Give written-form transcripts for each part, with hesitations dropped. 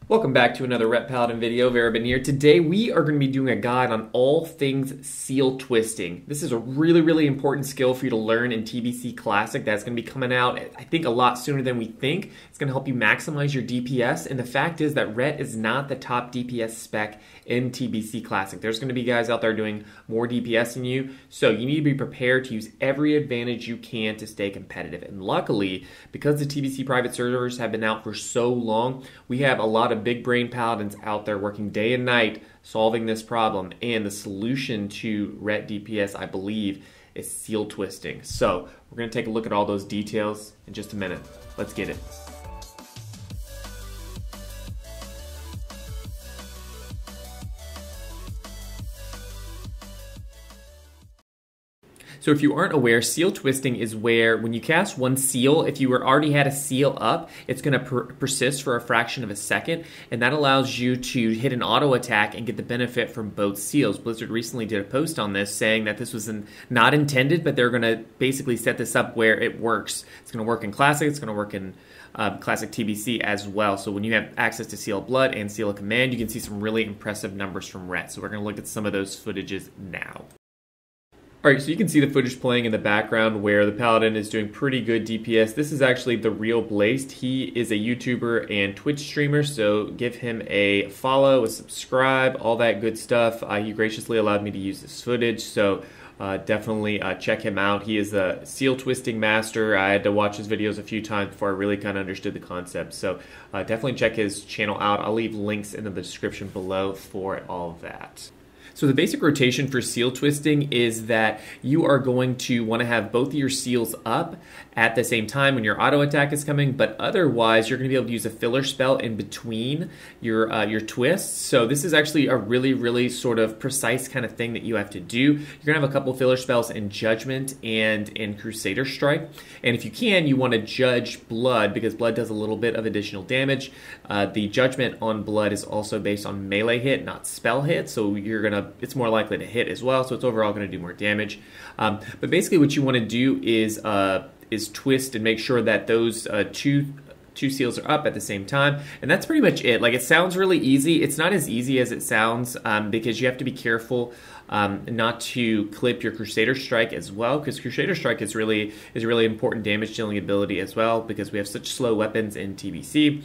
Welcome back to another Ret Paladin video. Verabin here. Today we are going to be doing a guide on all things seal twisting. This is a really important skill for you to learn in TBC Classic that's going to be coming out, I think, a lot sooner than we think. It's going to help you maximize your DPS, and the fact is that Ret is not the top DPS spec in TBC Classic. There's going to be guys out there doing more DPS than you, so you need to be prepared to use every advantage you can to stay competitive. And luckily, because the TBC private servers have been out for so long, we have a lot of big brain paladins out there working day and night solving this problem, and the solution to Ret DPS, I believe, is seal twisting. So we're going to take a look at all those details in just a minute. Let's get it. So if you aren't aware, seal twisting is where when you cast one seal, if you already had a seal up, it's going to persist for a fraction of a second, and that allows you to hit an auto attack and get the benefit from both seals. Blizzard recently did a post on this saying that this was not intended, but they're going to basically set this up where it works. It's going to work in Classic, it's going to work in Classic TBC as well. So when you have access to Seal of Blood and Seal of Command, you can see some really impressive numbers from Ret. So we're going to look at some of those footages now. Alright, so you can see the footage playing in the background where the Paladin is doing pretty good DPS. This is actually the real Blazed. He is a YouTuber and Twitch streamer, so give him a follow, a subscribe, all that good stuff. He graciously allowed me to use this footage, so definitely check him out. He is a seal twisting master. I had to watch his videos a few times before I really kind of understood the concept, so definitely check his channel out. I'll leave links in the description below for all of that. So the basic rotation for seal twisting is that you are going to want to have both of your seals up at the same time when your auto attack is coming, but otherwise you're going to be able to use a filler spell in between your twists. So this is actually a really sort of precise kind of thing that you have to do. You're going to have a couple filler spells in Judgment and in Crusader Strike, and if you can, you want to judge Blood because Blood does a little bit of additional damage. The Judgment on Blood is also based on melee hit, not spell hit, so it's more likely to hit as well, so it's overall going to do more damage. But basically what you want to do is twist and make sure that those two seals are up at the same time, and that's pretty much it. Like, it sounds really easy. It's not as easy as it sounds because you have to be careful not to clip your Crusader Strike as well, because Crusader Strike is really important damage dealing ability as well because we have such slow weapons in TBC.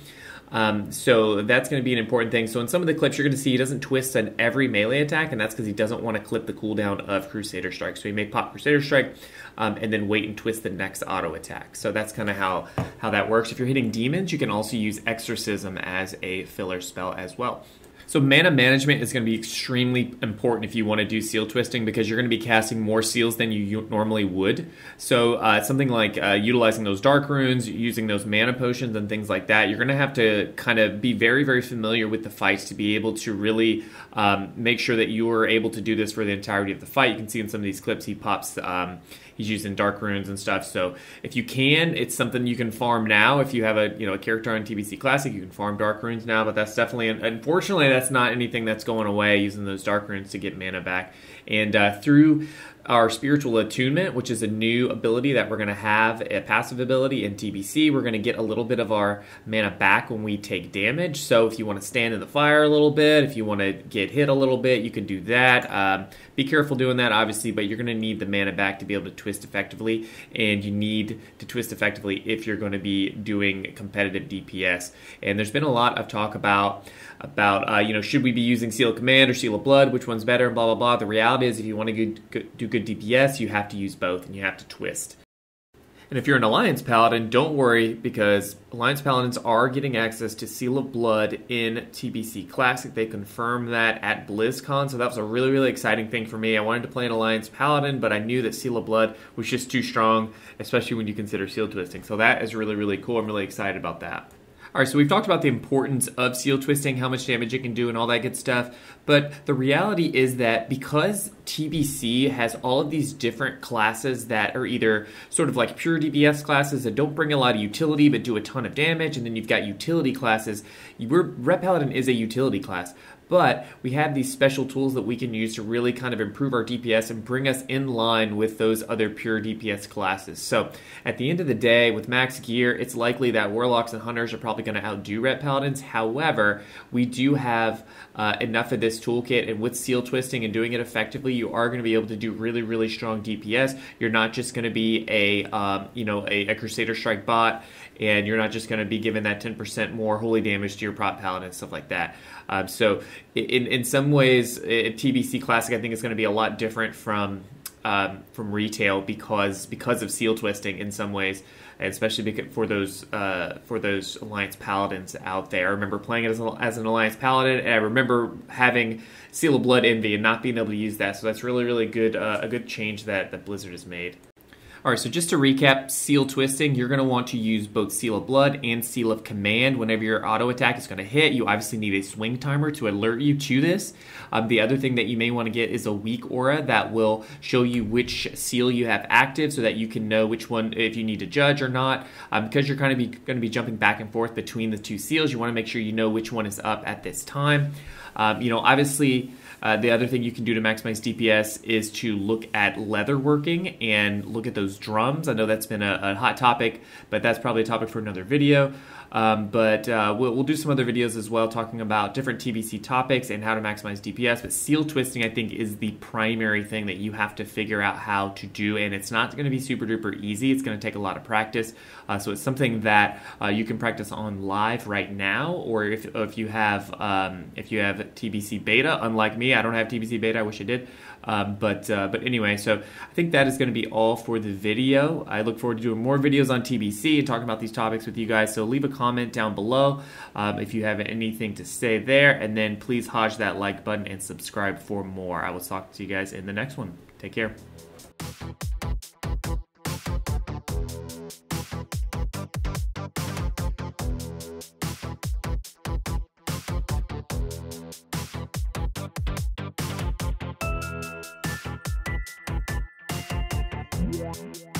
So that's going to be an important thing. So in some of the clips, you're going to see he doesn't twist on every melee attack, and that's because he doesn't want to clip the cooldown of Crusader Strike. So he may pop Crusader Strike and then wait and twist the next auto attack. So that's kind of how that works. If you're hitting demons, you can also use Exorcism as a filler spell as well. So mana management is going to be extremely important if you want to do seal twisting because you're going to be casting more seals than you normally would. So something like utilizing those dark runes, using those mana potions and things like that, you're going to have to kind of be very familiar with the fights to be able to really make sure that you are able to do this for the entirety of the fight. You can see in some of these clips he pops he's using dark runes and stuff. So if you can, it's something you can farm now. If you have a character on TBC Classic, you can farm dark runes now. But that's definitely, unfortunately, that's not anything that's going away. Using those dark runes to get mana back, and through our Spiritual Attunement, which is a new ability that we're going to have, a passive ability in TBC, we're going to get a little bit of our mana back when we take damage. So if you want to stand in the fire a little bit, if you want to get hit a little bit, you can do that. Be careful doing that, obviously, but you're going to need the mana back to be able to twist effectively, and you need to twist effectively if you're going to be doing competitive DPS. And there's been a lot of talk about should we be using Seal of Command or Seal of Blood, which one's better, blah, blah, blah. The reality is if you want to do good DPS, you have to use both, and you have to twist. And if you're an Alliance Paladin, don't worry, because Alliance Paladins are getting access to Seal of Blood in TBC Classic. They confirmed that at BlizzCon, so that was a really exciting thing for me. I wanted to play an Alliance Paladin, but I knew that Seal of Blood was just too strong, especially when you consider seal twisting. So that is really cool. I'm really excited about that. Alright, so we've talked about the importance of seal twisting, how much damage it can do and all that good stuff, but the reality is that because TBC has all of these different classes that are either sort of like pure DPS classes that don't bring a lot of utility but do a ton of damage, and then you've got utility classes. Ret Paladin is a utility class, but we have these special tools that we can use to really kind of improve our DPS and bring us in line with those other pure DPS classes. So at the end of the day, with max gear, it's likely that Warlocks and Hunters are probably going to outdo Ret Paladins. However, we do have enough of this toolkit, and with seal twisting and doing it effectively, you are going to be able to do really, really strong DPS. You're not just going to be a Crusader Strike bot, and you're not just going to be given that 10% more holy damage to your prop paladin and stuff like that. So in some ways, TBC Classic I think is going to be a lot different from retail because of seal twisting in some ways, especially for those Alliance Paladins out there. I remember playing it as an Alliance Paladin, and I remember having Seal of Blood Envy and not being able to use that. So that's really, really good, a good change that Blizzard has made. All right, so just to recap, seal twisting, you're going to want to use both Seal of Blood and Seal of Command whenever your auto attack is going to hit. You obviously need a swing timer to alert you to this. The other thing that you may want to get is a weak aura that will show you which seal you have active so that you can know which one, if you need to judge or not. Because you're kind of going to be jumping back and forth between the two seals, you want to make sure you know which one is up at this time. Obviously, the other thing you can do to maximize DPS is to look at leather working and look at those drums. I know that's been a hot topic, but that's probably a topic for another video. But we'll do some other videos as well talking about different TBC topics and how to maximize DPS. But seal twisting, I think, is the primary thing that you have to figure out how to do, and it's not going to be super duper easy. It's going to take a lot of practice. So it's something that you can practice on live right now, or if you have TBC beta. Unlike me, I don't have TBC beta. I wish I did. But anyway, so I think that is going to be all for the video. I look forward to doing more videos on TBC and talking about these topics with you guys. So leave a comment down below if you have anything to say there, and then please hodge that like button and subscribe for more. I will talk to you guys in the next one. Take care. Yeah.